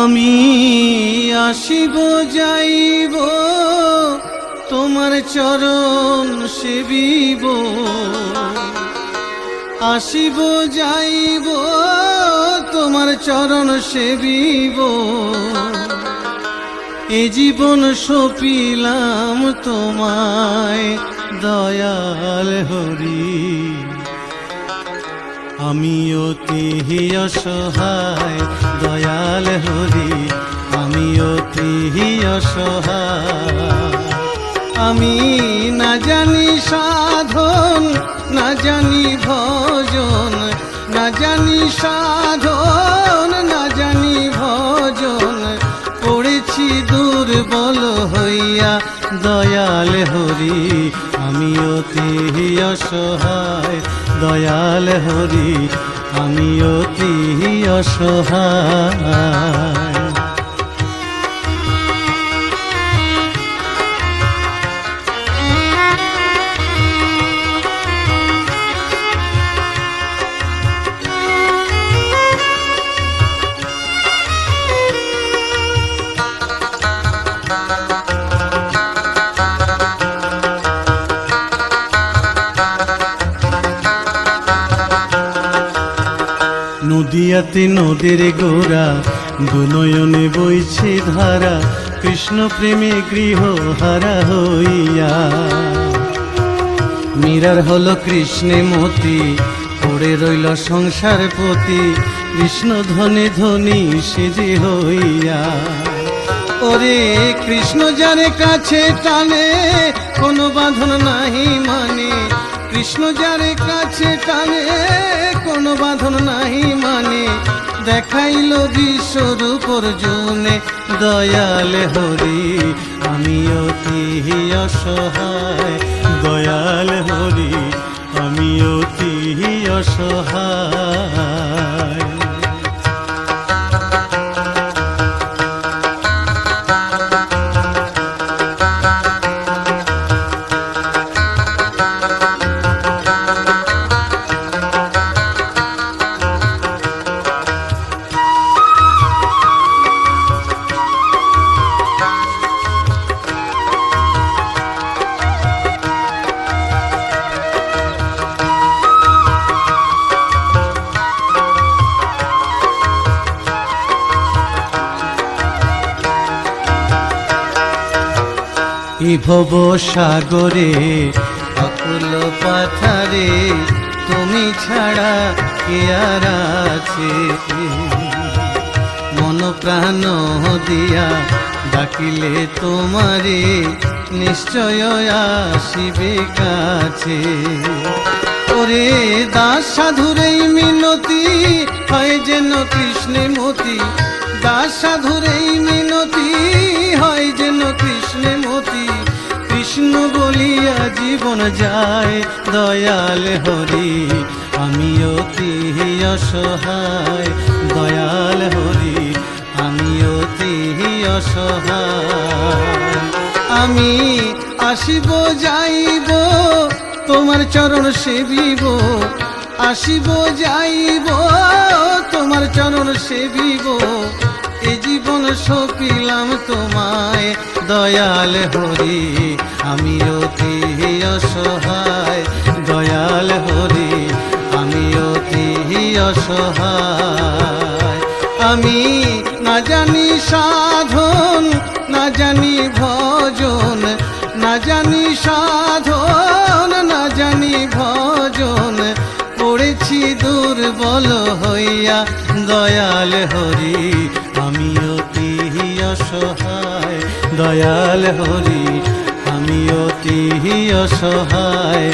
আমি আসিব যাইব তোমার চরণ সেবিব, আসিব যাইব তোমার চরণ সেবিব। এ জীবন সপিলাম তোমায় দয়াল হরি, আমি অতি অসহায় দয়াল হরি, আমি অতি অসহায়। আমি না জানি সাধন, না জানি ভজন, না জানি সাধন, না জানি ভজন। পড়েছি দুর্বল হইয়া দয়াল হরি, আমি অতি অসহায় দয়াল হরি, আমি অতি অসহায়। নদিয়াতে নদীর গোড়া, দুনয়নে বইছে ধারা, কৃষ্ণ প্রেমে গৃহ হারা হইয়া। মীরার হলো কৃষ্ণে মতি, পড়ে রইল সংসার পতি, কৃষ্ণ ধনে ধনী সেজে হইয়া। ওরে কৃষ্ণ যারে কাছে টানে, কোনো বাঁধন নাহি মানে, কৃষ্ণ যারে কাছে টানে কোনো বাঁধন নাহি মানে। দেখাইল বিশ্বরূপ অর্জুনে দয়াল হরি, আমি অতি অসহায় দয়াল হরি, আমি অতি অসহায়। ভব সাগরে অকুল পাথারে, তুমি ছাড়া কে আর আছে। মন প্রাণ দিয়া ডাকিলে তোমারে, নিশ্চয় আসিবে কাছে। ওরে দাস সাধুর এই মিনতি, হয় যেন কৃষ্ণে মতি, দাস সাধুর এই মিনতি, হয় যেন কৃষ্ণে মতি। কৃষ্ণ বলিয়া জীবন যায় দয়াল হরি, আমি অতি অসহায় দয়াল হরি, আমি অতি অসহায়। আমি আসিব যাইব তোমার চরণ সেবিব, আসিব যাইব তোমার চরণ সেবিব। এ জীবন সপিলাম তোমায় দয়াল হরি, আমি অতি অসহায় দয়াল হরি, আমি অতি অসহায়। আমি না জানি সাধন, না জানি ভজন, না জানি সাধন, না জানি ভজন। পড়েছি দুর্বল হইয়া দয়াল হরি, আমি অতি অসহায় দয়াল হরি, আমি অতি অসহায়।